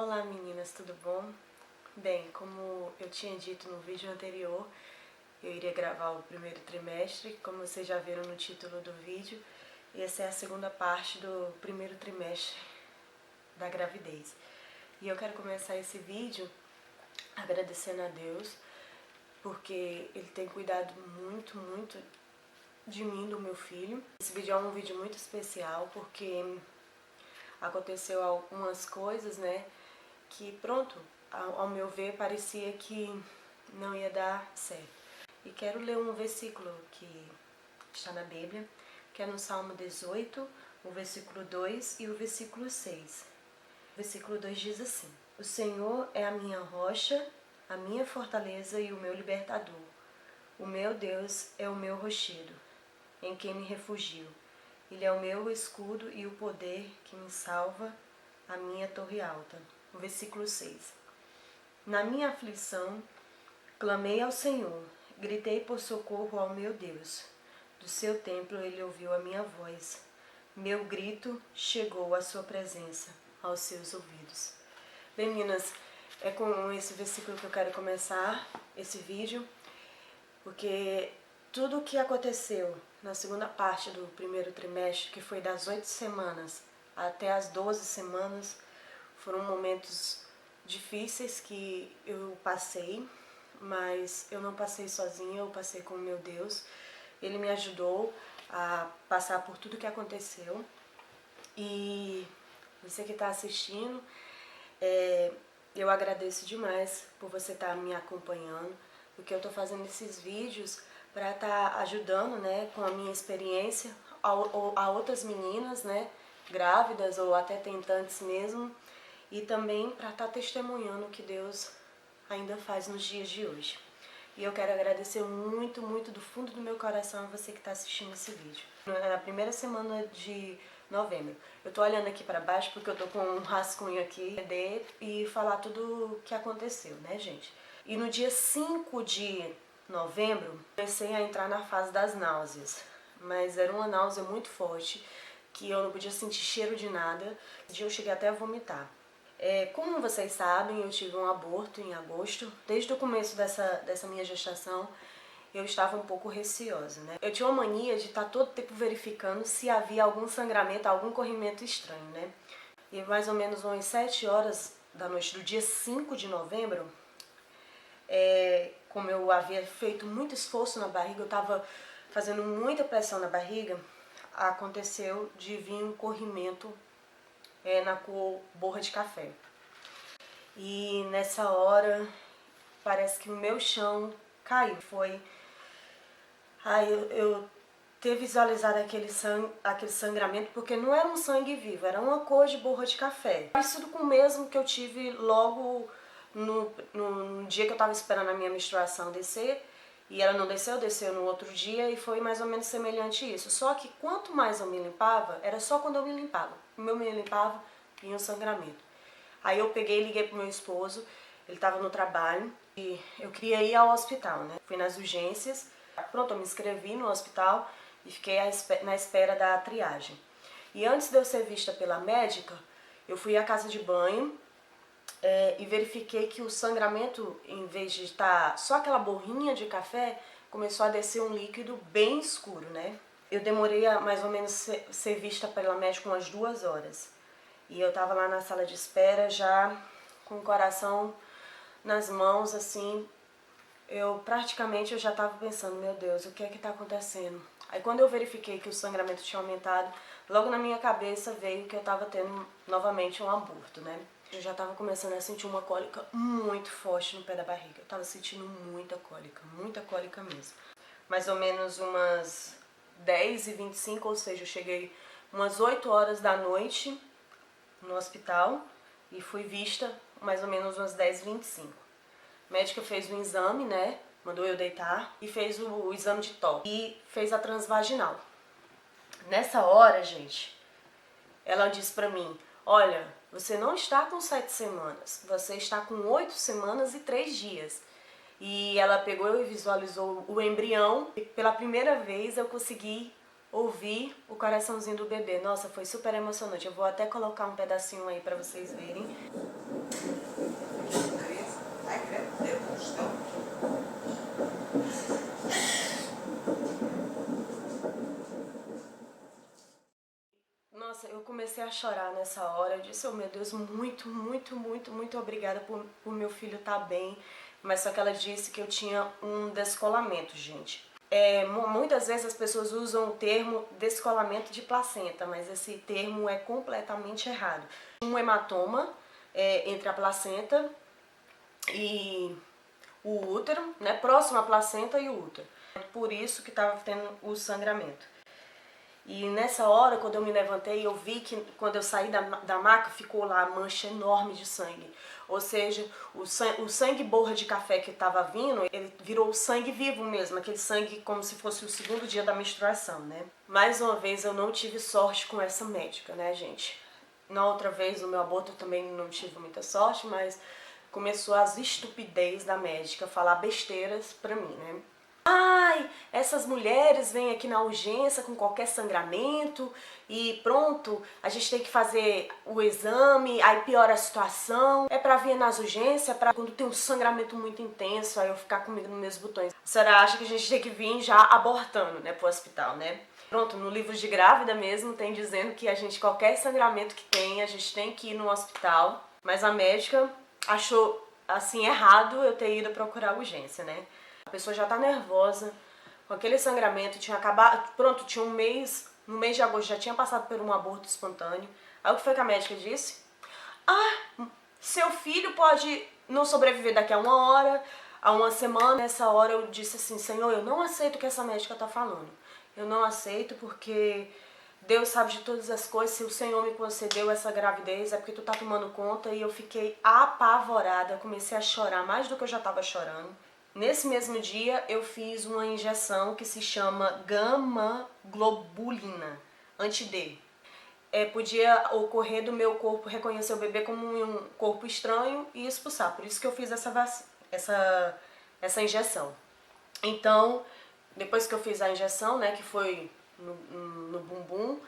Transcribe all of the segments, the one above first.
Olá meninas, tudo bom? Bem, como eu tinha dito no vídeo anterior, eu iria gravar o primeiro trimestre, como vocês já viram no título do vídeo. Essa é a segunda parte do primeiro trimestre da gravidez. E eu quero começar esse vídeo agradecendo a Deus, porque Ele tem cuidado muito de mim, do meu filho. Esse vídeo é um vídeo muito especial, porque aconteceu algumas coisas, né, que pronto, ao meu ver parecia que não ia dar certo. E quero ler um versículo que está na Bíblia, que é no Salmo 18, o versículo 2 e o versículo 6. O versículo 2 diz assim: O Senhor é a minha rocha, a minha fortaleza e o meu libertador. O meu Deus é o meu rochedo, em quem me refugio. Ele é o meu escudo e o poder que me salva, a minha torre alta. O versículo 6. Na minha aflição, clamei ao Senhor, gritei por socorro ao meu Deus. Do seu templo ele ouviu a minha voz. Meu grito chegou à sua presença, aos seus ouvidos. Bem, meninas, é com esse versículo que eu quero começar esse vídeo, porque tudo o que aconteceu na segunda parte do primeiro trimestre, que foi das 8 semanas até as 12 semanas, foram momentos difíceis que eu passei, mas eu não passei sozinha, eu passei com o meu Deus. Ele me ajudou a passar por tudo que aconteceu. E você que está assistindo, eu agradeço demais por você estar me acompanhando, porque eu estou fazendo esses vídeos para estar ajudando, né, com a minha experiência a outras meninas, né, grávidas ou até tentantes mesmo, e também para estar testemunhando o que Deus ainda faz nos dias de hoje. E eu quero agradecer muito do fundo do meu coração a você que está assistindo esse vídeo. Na primeira semana de novembro. Eu tô olhando aqui para baixo porque eu tô com um rascunho aqui e falar tudo o que aconteceu, né, gente? E no dia 5 de novembro, comecei a entrar na fase das náuseas. Mas era uma náusea muito forte, que eu não podia sentir cheiro de nada. Esse dia eu cheguei até a vomitar. Como vocês sabem, eu tive um aborto em agosto. Desde o começo dessa minha gestação, eu estava um pouco receosa, né? Eu tinha uma mania de estar todo tempo verificando se havia algum sangramento, algum corrimento estranho, né? E mais ou menos umas 7 horas da noite do dia 5 de novembro, como eu havia feito muito esforço na barriga, eu estava fazendo muita pressão na barriga, aconteceu de vir um corrimento na cor borra de café. E nessa hora, parece que o meu chão caiu. Foi... eu ter visualizado aquele sangramento, porque não era um sangue vivo, era uma cor de borra de café. Parecido com o mesmo que eu tive logo no dia que eu estava esperando a minha menstruação descer, e ela não desceu, desceu no outro dia, e foi mais ou menos semelhante a isso. Só que quanto mais eu me limpava, era só quando eu me limpava. Como eu me limpava, vinha o sangramento. Aí eu peguei e liguei pro meu esposo, ele estava no trabalho, e eu queria ir ao hospital, né? Fui nas urgências, pronto, eu me inscrevi no hospital e fiquei na espera da triagem. E antes de eu ser vista pela médica, eu fui à casa de banho e verifiquei que o sangramento, em vez de estar só aquela borrinha de café, começou a descer um líquido bem escuro, né? Eu demorei a mais ou menos ser vista pela médica umas 2 horas. E eu tava lá na sala de espera já com o coração nas mãos, assim, eu já tava pensando, meu Deus, o que é que tá acontecendo? Aí quando eu verifiquei que o sangramento tinha aumentado, logo na minha cabeça veio que eu tava tendo novamente um aborto, né? Eu já tava começando a sentir uma cólica muito forte no pé da barriga. Eu tava sentindo muita cólica mesmo. Mais ou menos umas 10h25, ou seja, eu cheguei umas 8 horas da noite no hospital e fui vista mais ou menos umas 10h25. A médica fez um exame, né? Mandou eu deitar e fez o exame de toque e fez a transvaginal. Nessa hora, gente, ela disse pra mim: olha, você não está com 7 semanas, você está com 8 semanas e 3 dias. E ela pegou e visualizou o embrião e pela primeira vez eu consegui ouvir o coraçãozinho do bebê. Nossa, foi super emocionante. Eu vou até colocar um pedacinho aí pra vocês verem. comecei a chorar nessa hora. Eu disse, oh meu Deus, muito, muito, muito, muito obrigada por meu filho estar bem. Mas só que ela disse que eu tinha um descolamento, gente. Muitas vezes as pessoas usam o termo descolamento de placenta, mas esse termo é completamente errado. Um hematoma entre a placenta e o útero, né, próximo à placenta e o útero. Por isso que estava tendo o sangramento. E nessa hora, quando eu me levantei, eu vi que quando eu saí da maca, ficou lá a mancha enorme de sangue. Ou seja, o sangue borra de café que estava vindo, ele virou sangue vivo mesmo, aquele sangue como se fosse o segundo dia da menstruação, né? Mais uma vez, eu não tive sorte com essa médica, né, gente? Na outra vez, no meu aborto, eu também não tive muita sorte, mas começou as estupidez da médica, falar besteiras pra mim, né? Ai, essas mulheres vêm aqui na urgência com qualquer sangramento e pronto, a gente tem que fazer o exame, aí piora a situação. É pra vir nas urgências, pra quando tem um sangramento muito intenso, aí eu ficar comigo nos meus botões. A senhora acha que a gente tem que vir já abortando, né, pro hospital, né? Pronto, no livro de grávida mesmo tem dizendo que qualquer sangramento que tem, a gente tem que ir no hospital. Mas a médica achou, assim, errado eu ter ido procurar urgência, né? A pessoa já tá nervosa, com aquele sangramento, tinha acabado, pronto, tinha um mês, no mês de agosto já tinha passado por um aborto espontâneo. Aí o que foi que a médica disse? Ah, seu filho pode não sobreviver daqui a 1 hora, a 1 semana. Nessa hora eu disse assim, Senhor, eu não aceito o que essa médica tá falando. Eu não aceito porque Deus sabe de todas as coisas. Se o Senhor me concedeu essa gravidez é porque tu tá tomando conta. E eu fiquei apavorada, comecei a chorar mais do que eu já tava chorando. Nesse mesmo dia eu fiz uma injeção que se chama gama-globulina, anti-D. Podia ocorrer do meu corpo reconhecer o bebê como um corpo estranho e expulsar. Por isso que eu fiz essa injeção. Então, depois que eu fiz a injeção, né, que foi no bumbum,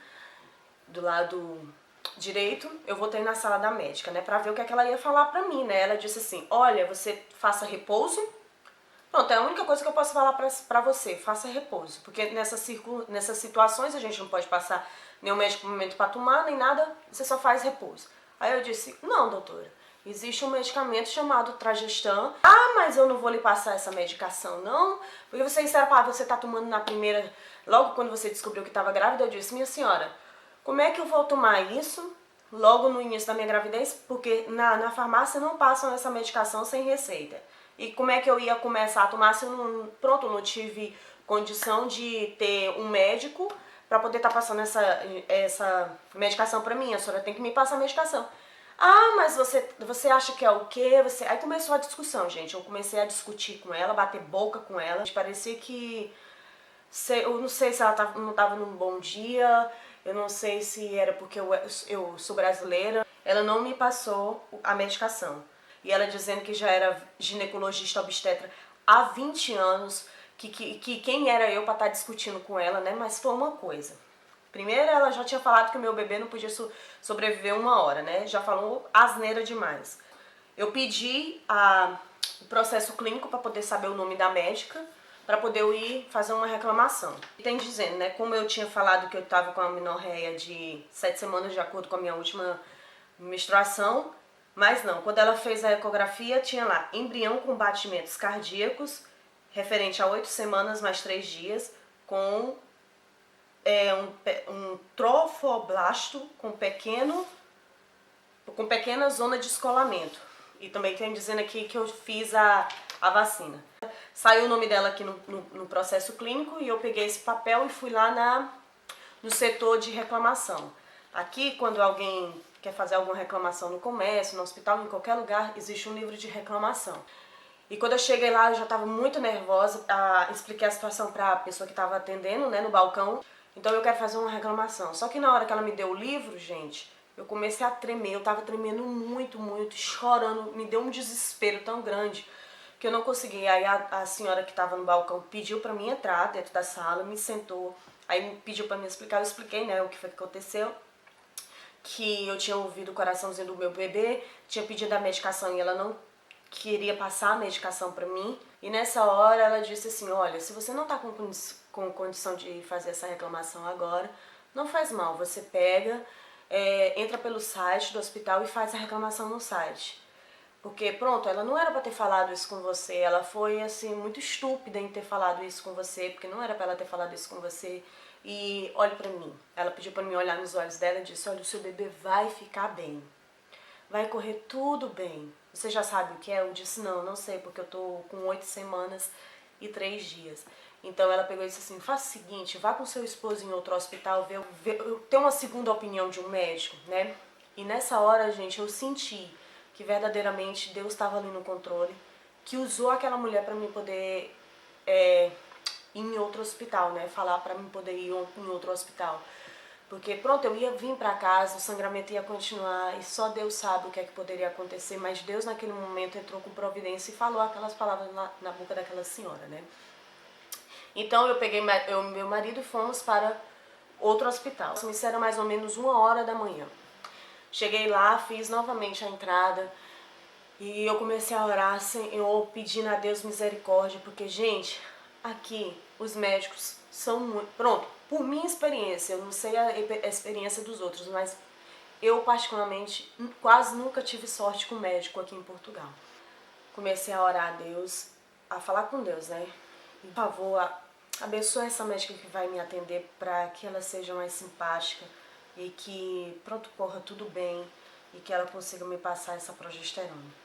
do lado direito, eu voltei na sala da médica, né, pra ver o que é que ela ia falar pra mim, né. Ela disse assim, olha, você faça repouso. Pronto, é a única coisa que eu posso falar pra você, faça repouso. Porque nessas situações a gente não pode passar nenhum medicamento pra tomar, nem nada, você só faz repouso. Aí eu disse, não, doutora, existe um medicamento chamado Tragestan. Ah, mas eu não vou lhe passar essa medicação, não. Porque você tá tomando na primeira, logo quando você descobriu que estava grávida, eu disse, minha senhora, como é que eu vou tomar isso logo no início da minha gravidez? Porque na farmácia não passam essa medicação sem receita. E como é que eu ia começar a tomar se eu não tive condição de ter um médico para poder estar passando essa medicação para mim? A senhora tem que me passar a medicação. Ah, mas você acha que é o quê? Aí começou a discussão, gente. Eu comecei a discutir com ela, bater boca com ela. Parecia que... Eu não sei se ela não estava num bom dia, eu não sei se era porque eu sou brasileira. Ela não me passou a medicação. E ela dizendo que já era ginecologista obstetra há 20 anos, que quem era eu para estar discutindo com ela, né? Mas foi uma coisa. Primeiro, ela já tinha falado que o meu bebê não podia sobreviver 1 hora, né? Já falou asneira demais. Eu pedi o processo clínico para poder saber o nome da médica, para poder eu ir fazer uma reclamação. E tem dizendo, né? Como eu tinha falado que eu estava com a amenorreia de 7 semanas, de acordo com a minha última menstruação, mas não, quando ela fez a ecografia, tinha lá embrião com batimentos cardíacos, referente a 8 semanas mais 3 dias, com um trofoblasto com pequena zona de descolamento. E também tem dizendo aqui que eu fiz a vacina. Saiu o nome dela aqui no processo clínico e eu peguei esse papel e fui lá no setor de reclamação. Aqui, quando alguém quer fazer alguma reclamação no comércio, no hospital, em qualquer lugar, existe um livro de reclamação. E quando eu cheguei lá, eu já estava muito nervosa, expliquei a situação para a pessoa que estava atendendo, né, no balcão. Então eu quero fazer uma reclamação. Só que na hora que ela me deu o livro, gente, eu comecei a tremer. Eu estava tremendo muito, muito, chorando. Me deu um desespero tão grande que eu não consegui. Aí a senhora que estava no balcão pediu para mim entrar dentro da sala, me sentou. Aí pediu para me explicar, eu expliquei, né, o que foi que aconteceu. Que eu tinha ouvido o coraçãozinho do meu bebê, tinha pedido a medicação e ela não queria passar a medicação pra mim. E nessa hora ela disse assim, olha, se você não tá com condição de fazer essa reclamação agora, não faz mal, você pega entra pelo site do hospital e faz a reclamação no site. Porque, pronto, ela não era pra ter falado isso com você, ela foi, assim, muito estúpida em ter falado isso com você, porque não era pra ela ter falado isso com você. E olhe pra mim, ela pediu pra mim olhar nos olhos dela e disse, olha, o seu bebê vai ficar bem, vai correr tudo bem. Você já sabe o que é? Eu disse, não sei, porque eu tô com 8 semanas e 3 dias. Então ela pegou e disse assim, faça o seguinte, vá com seu esposo em outro hospital, ter uma segunda opinião de um médico, né? E nessa hora, gente, eu senti que verdadeiramente Deus estava ali no controle, que usou aquela mulher para mim poder ir em outro hospital, né? Falar para mim poder ir em outro hospital. Porque, pronto, eu ia vir para casa, o sangramento ia continuar e só Deus sabe o que é que poderia acontecer, mas Deus naquele momento entrou com providência e falou aquelas palavras na boca daquela senhora, né? Então eu peguei meu marido e fomos para outro hospital. Isso era mais ou menos 1h da manhã. Cheguei lá, fiz novamente a entrada e eu comecei a orar, Senhor, pedindo a Deus misericórdia, porque, gente, aqui os médicos são muito... Pronto, por minha experiência, eu não sei a experiência dos outros, mas eu particularmente quase nunca tive sorte com médico aqui em Portugal. Comecei a orar a Deus, a falar com Deus, né? Por favor, abençoa essa médica que vai me atender para que ela seja mais simpática e que, pronto, corra tudo bem e que ela consiga me passar essa progesterona.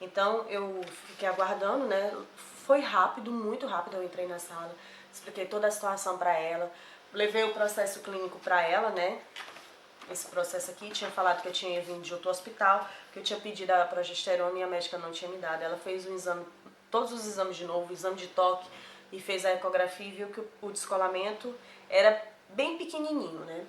Então eu fiquei aguardando, né? Foi rápido, muito rápido, eu entrei na sala, expliquei toda a situação para ela, levei o processo clínico para ela, né? Esse processo aqui, tinha falado que eu tinha vindo de outro hospital, que eu tinha pedido a progesterona e a médica não tinha me dado. Ela fez o exame, todos os exames de novo, o exame de toque, e fez a ecografia e viu que o descolamento era bem pequenininho, né?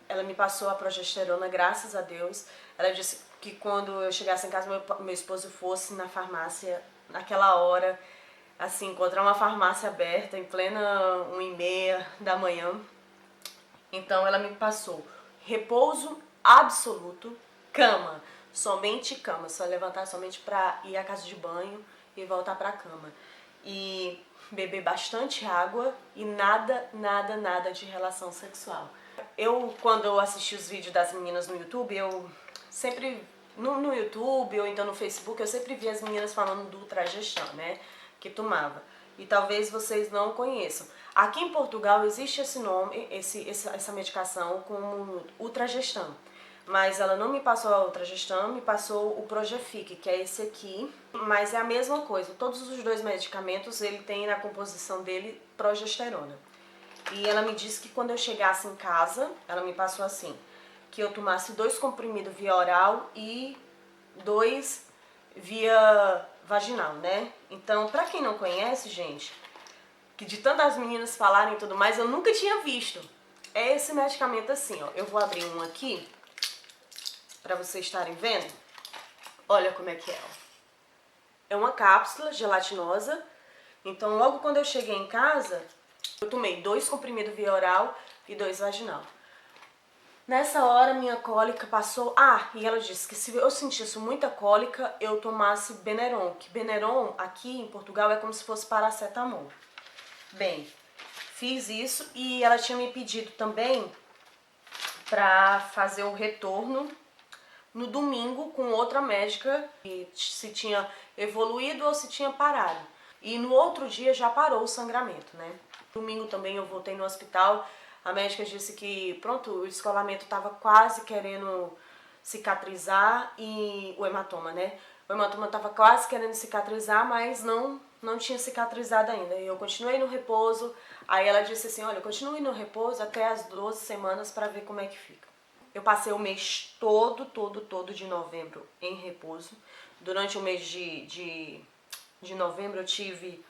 Ela me passou a progesterona, graças a Deus. Ela disse que quando eu chegasse em casa, meu esposo fosse na farmácia, naquela hora, assim, encontrar uma farmácia aberta em plena 1h30 da manhã. Então ela me passou repouso absoluto, cama, somente cama, só levantar somente para ir à casa de banho e voltar para a cama. E beber bastante água e nada de relação sexual. Quando eu assisti os vídeos das meninas no YouTube, eu sempre, no YouTube ou então no Facebook, eu sempre vi as meninas falando do Ultragestan, né, que tomava. E talvez vocês não conheçam. Aqui em Portugal existe esse nome, essa medicação como Ultragestan. Mas ela não me passou a Ultragestan, me passou o Progefic, que é esse aqui. Mas é a mesma coisa, todos os dois medicamentos, ele tem na composição dele progesterona. E ela me disse que quando eu chegasse em casa, ela me passou assim, que eu tomasse 2 comprimidos via oral e 2 via vaginal, né? Então, pra quem não conhece, gente, que de tantas meninas falarem e tudo mais, eu nunca tinha visto. É esse medicamento assim, ó. Eu vou abrir um aqui, pra vocês estarem vendo. Olha como é que é, ó. É uma cápsula gelatinosa. Então, logo quando eu cheguei em casa, eu tomei 2 comprimidos via oral e 2 vaginal. Nessa hora, minha cólica passou... e ela disse que se eu sentisse muita cólica, eu tomasse Beneron. Que Beneron, aqui em Portugal, é como se fosse paracetamol. Bem, fiz isso e ela tinha me pedido também para fazer o retorno no domingo com outra médica, se tinha evoluído ou se tinha parado. E no outro dia já parou o sangramento, né? Domingo também eu voltei no hospital, a médica disse que, pronto, o descolamento estava quase querendo cicatrizar e o hematoma, né? O hematoma estava quase querendo cicatrizar, mas não tinha cicatrizado ainda. E eu continuei no repouso, aí ela disse assim, olha, continue no repouso até as 12 semanas para ver como é que fica. Eu passei o mês todo de novembro em repouso. Durante o mês de novembro eu tive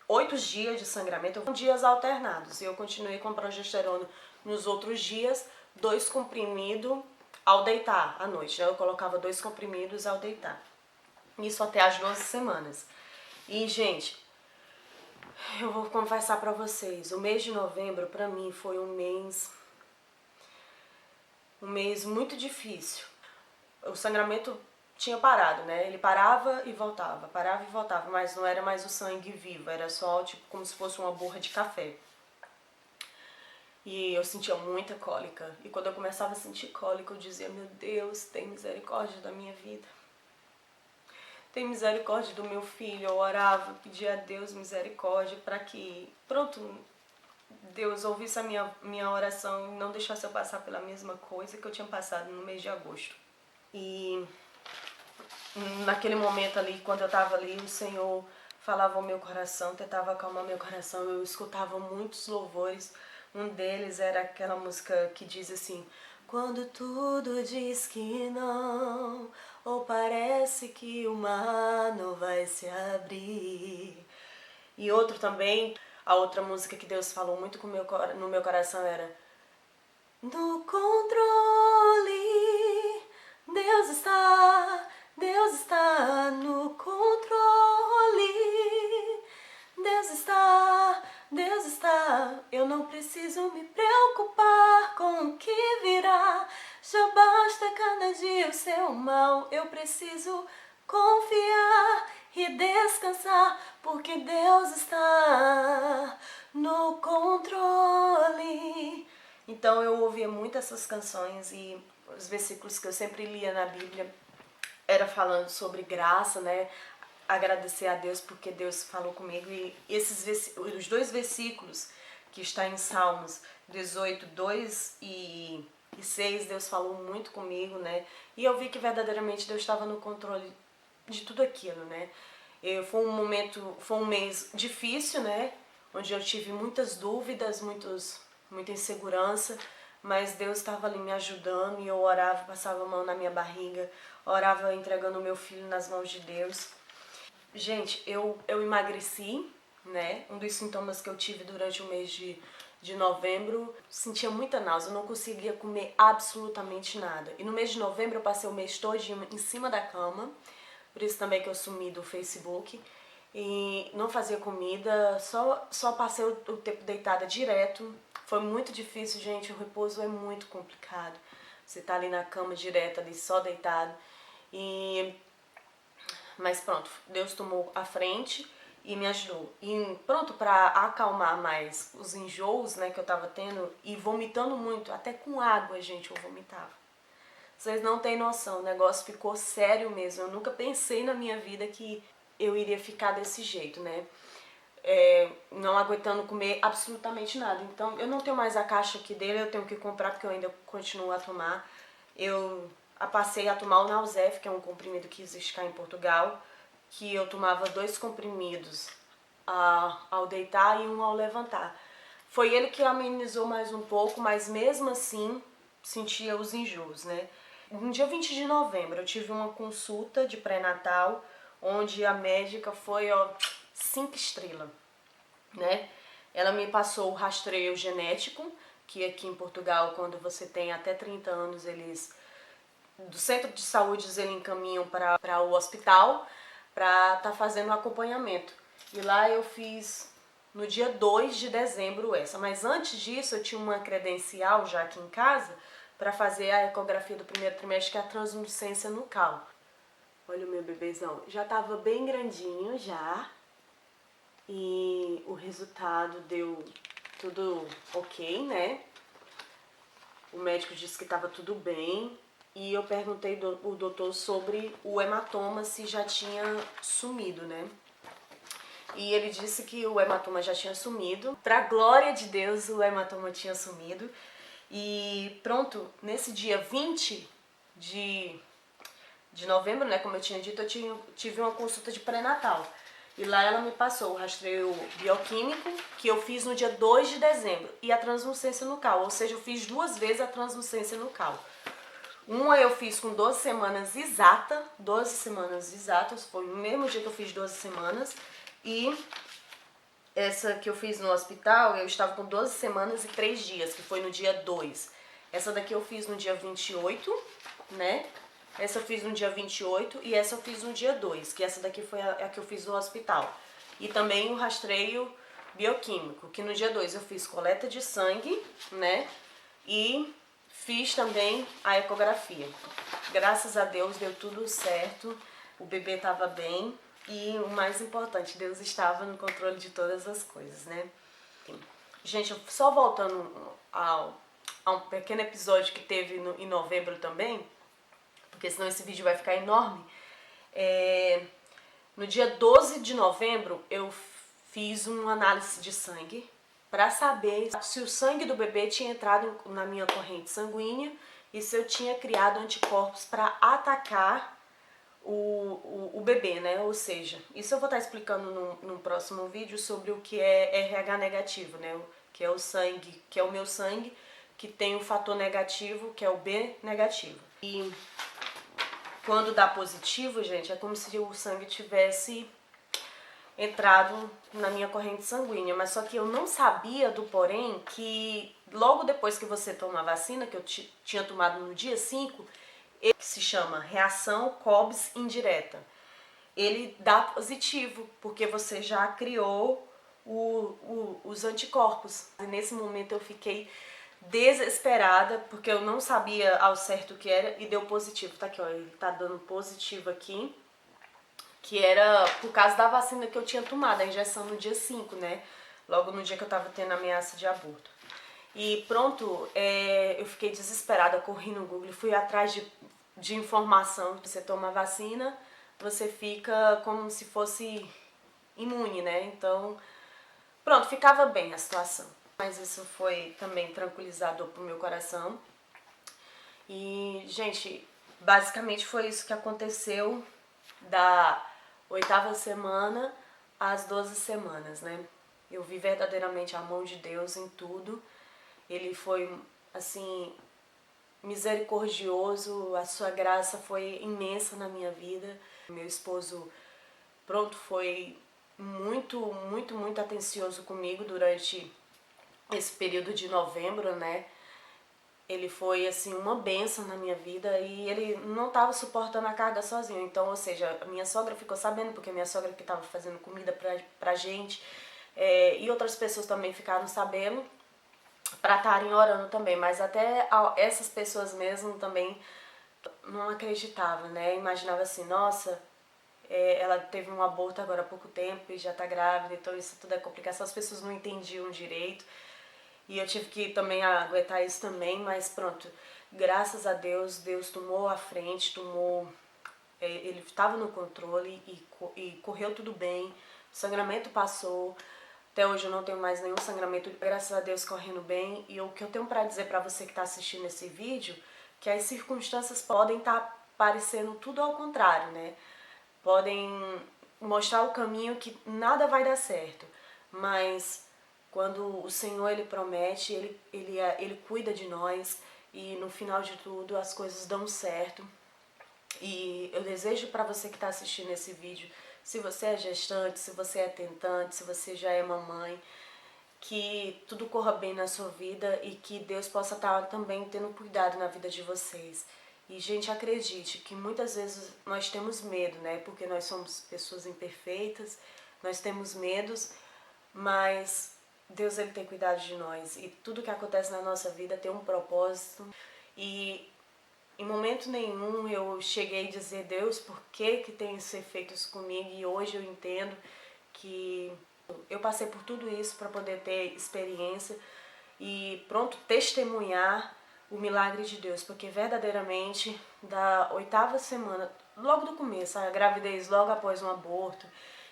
8 dias de sangramento, dias alternados. E eu continuei com progesterona nos outros dias, 2 comprimidos ao deitar à noite. Né? Eu colocava 2 comprimidos ao deitar. Isso até as 12 semanas. E, gente, eu vou confessar pra vocês, o mês de novembro pra mim foi um mês muito difícil. O sangramento tinha parado, né? Ele parava e voltava, mas não era mais o sangue vivo, era só tipo como se fosse uma borra de café. E eu sentia muita cólica. E quando eu começava a sentir cólica, eu dizia, meu Deus, tem misericórdia da minha vida. Tem misericórdia do meu filho. Eu orava, pedia a Deus misericórdia para que, pronto, Deus ouvisse a minha oração e não deixasse eu passar pela mesma coisa que eu tinha passado no mês de agosto. E naquele momento ali, quando eu estava ali, o Senhor falava ao meu coração, tentava acalmar meu coração. Eu escutava muitos louvores. Um deles era aquela música que diz assim: quando tudo diz que não, ou parece que o mar não vai se abrir. E outro também, a outra música que Deus falou muito no meu coração era: no controle, Deus está no controle. Deus está, eu não preciso me preocupar com o que virá. Já basta cada dia o seu mal, eu preciso confiar e descansar, porque Deus está no controle. Então eu ouvia muito essas canções e os versículos que eu sempre lia na Bíblia era falando sobre graça, né? Agradecer a Deus porque Deus falou comigo. E os dois versículos que está em Salmos 18, 2 e 6, Deus falou muito comigo, né? E eu vi que verdadeiramente Deus estava no controle de tudo aquilo, né? Foi um mês difícil, né? Onde eu tive muitas dúvidas, muita insegurança, mas Deus estava ali me ajudando e eu orava, passava a mão na minha barriga, orava entregando o meu filho nas mãos de Deus. Gente, eu emagreci, né? Um dos sintomas que eu tive durante o mês de novembro, sentia muita náusea, eu não conseguia comer absolutamente nada. E no mês de novembro eu passei o mês todo em cima da cama, por isso também que eu sumi do Facebook. E não fazia comida, só passei o tempo deitada direto. Foi muito difícil, gente, o repouso é muito complicado. Você tá ali na cama direto, ali só deitado. Mas pronto, Deus tomou a frente e me ajudou. E pronto, para acalmar mais os enjoos, né, que eu tava tendo e vomitando muito, até com água, gente, eu vomitava. Vocês não têm noção, o negócio ficou sério mesmo. Eu nunca pensei na minha vida que eu iria ficar desse jeito, né? Não aguentando comer absolutamente nada. Então, eu não tenho mais a caixa aqui dele, eu tenho que comprar porque eu ainda continuo a tomar. Eu passei a tomar o Nausef, que é um comprimido que existe cá em Portugal, que eu tomava 2 comprimidos ao deitar e 1 ao levantar. Foi ele que amenizou mais um pouco, mas mesmo assim sentia os enjoos, né? No dia 20 de novembro eu tive uma consulta de pré-natal, onde a médica foi, 5 estrelas, né? Ela me passou o rastreio genético, que aqui em Portugal, quando você tem até 30 anos, do centro de saúde eles encaminham para o hospital para estar fazendo o acompanhamento. E lá eu fiz no dia 2 de dezembro essa. Mas antes disso eu tinha uma credencial já aqui em casa para fazer a ecografia do primeiro trimestre, que é a translucência nucal. Olha o meu bebezão, já estava bem grandinho já. E o resultado deu tudo ok, né? O médico disse que estava tudo bem. E eu perguntei o doutor sobre o hematoma, se já tinha sumido, né? E ele disse que o hematoma já tinha sumido. Pra glória de Deus, o hematoma tinha sumido. E pronto, nesse dia 20 de novembro, né, como eu tinha dito, eu tive uma consulta de pré-natal. E lá ela me passou o rastreio bioquímico, que eu fiz no dia 2 de dezembro, e a translucência nucal, ou seja, eu fiz 2 vezes a translucência nucal. Uma eu fiz com 12 semanas exatas, foi no mesmo dia que eu fiz 12 semanas, e essa que eu fiz no hospital, eu estava com 12 semanas e 3 dias, que foi no dia 2. Essa daqui eu fiz no dia 28, né? Essa eu fiz no dia 28 e essa eu fiz no dia 2, que essa daqui foi a que eu fiz no hospital. E também o rastreio bioquímico, que no dia 2 eu fiz coleta de sangue, né? E fiz também a ecografia. Graças a Deus deu tudo certo, o bebê estava bem e o mais importante, Deus estava no controle de todas as coisas, né? Gente, só voltando a um pequeno episódio que teve em novembro também, porque senão esse vídeo vai ficar enorme. No dia 12 de novembro eu fiz uma análise de sangue para saber se o sangue do bebê tinha entrado na minha corrente sanguínea e se eu tinha criado anticorpos para atacar o bebê, né? Ou seja, isso eu vou estar explicando no próximo vídeo sobre o que é RH negativo, né? Que é o sangue, que é o meu sangue, que tem o fator negativo, que é o B negativo. E quando dá positivo, gente, é como se o sangue tivesse entrado na minha corrente sanguínea, mas só que eu não sabia do porém que logo depois que você toma a vacina, que eu tinha tomado no dia 5, que se chama reação Cobbs indireta. Ele dá positivo, porque você já criou os anticorpos. E nesse momento eu fiquei desesperada, porque eu não sabia ao certo o que era, e deu positivo. Tá aqui, ó, ele tá dando positivo aqui, que era por causa da vacina que eu tinha tomado, a injeção no dia 5, né? Logo no dia que eu tava tendo ameaça de aborto. E pronto, eu fiquei desesperada, corri no Google, fui atrás de informação. Você toma a vacina, você fica como se fosse imune, né? Então, pronto, ficava bem a situação. Mas isso foi também tranquilizador pro meu coração. E, gente, basicamente foi isso que aconteceu da 8ª semana às 12 semanas, né? Eu vi verdadeiramente a mão de Deus em tudo. Ele foi, assim, misericordioso, a sua graça foi imensa na minha vida. Meu esposo, pronto, foi muito atencioso comigo durante esse período de novembro, né? Ele foi, assim, uma bênção na minha vida e ele não estava suportando a carga sozinho. Então, ou seja, a minha sogra ficou sabendo, porque a minha sogra que estava fazendo comida pra gente, e outras pessoas também ficaram sabendo, para estarem orando também, mas até essas pessoas mesmo também não acreditavam, né? Imaginava assim, nossa, ela teve um aborto agora há pouco tempo e já tá grávida, então isso tudo é complicação, as pessoas não entendiam direito. E eu tive que também aguentar isso também, mas pronto, graças a Deus, Deus tomou a frente, ele estava no controle e correu tudo bem, o sangramento passou. Até hoje eu não tenho mais nenhum sangramento, graças a Deus, correndo bem. E o que eu tenho para dizer para você que está assistindo esse vídeo, que as circunstâncias podem estar parecendo tudo ao contrário, né? Podem mostrar o caminho que nada vai dar certo, mas quando o Senhor ele promete, ele cuida de nós e no final de tudo as coisas dão certo. E eu desejo para você que está assistindo esse vídeo, se você é gestante, se você é tentante, se você já é mamãe, que tudo corra bem na sua vida e que Deus possa estar também tendo cuidado na vida de vocês. E, gente, acredite que muitas vezes nós temos medo, né? Porque nós somos pessoas imperfeitas, nós temos medos, mas Deus ele tem cuidado de nós. E tudo que acontece na nossa vida tem um propósito. E em momento nenhum eu cheguei a dizer, Deus, por que tem ser feito isso comigo? E hoje eu entendo que eu passei por tudo isso para poder ter experiência e pronto, testemunhar o milagre de Deus, porque verdadeiramente da 8ª semana, logo do começo, a gravidez logo após um aborto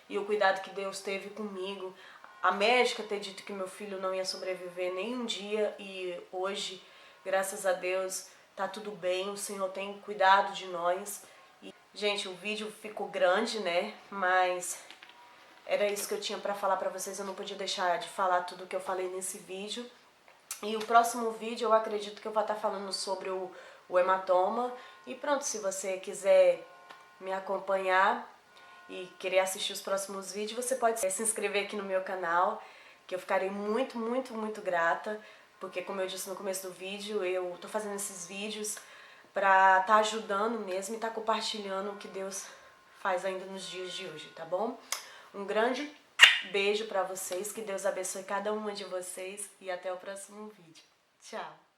e o cuidado que Deus teve comigo, a médica ter dito que meu filho não ia sobreviver nem um dia e hoje, graças a Deus, tá tudo bem, o Senhor tem cuidado de nós. E, gente, o vídeo ficou grande, né? Mas era isso que eu tinha pra falar pra vocês, eu não podia deixar de falar tudo que eu falei nesse vídeo. E o próximo vídeo eu acredito que eu vou estar falando sobre o hematoma. E pronto, se você quiser me acompanhar e querer assistir os próximos vídeos, você pode se inscrever aqui no meu canal, que eu ficarei muito grata, porque como eu disse no começo do vídeo, eu tô fazendo esses vídeos pra estar ajudando mesmo e estar compartilhando o que Deus faz ainda nos dias de hoje, tá bom? Um grande beijo pra vocês, que Deus abençoe cada uma de vocês e até o próximo vídeo. Tchau!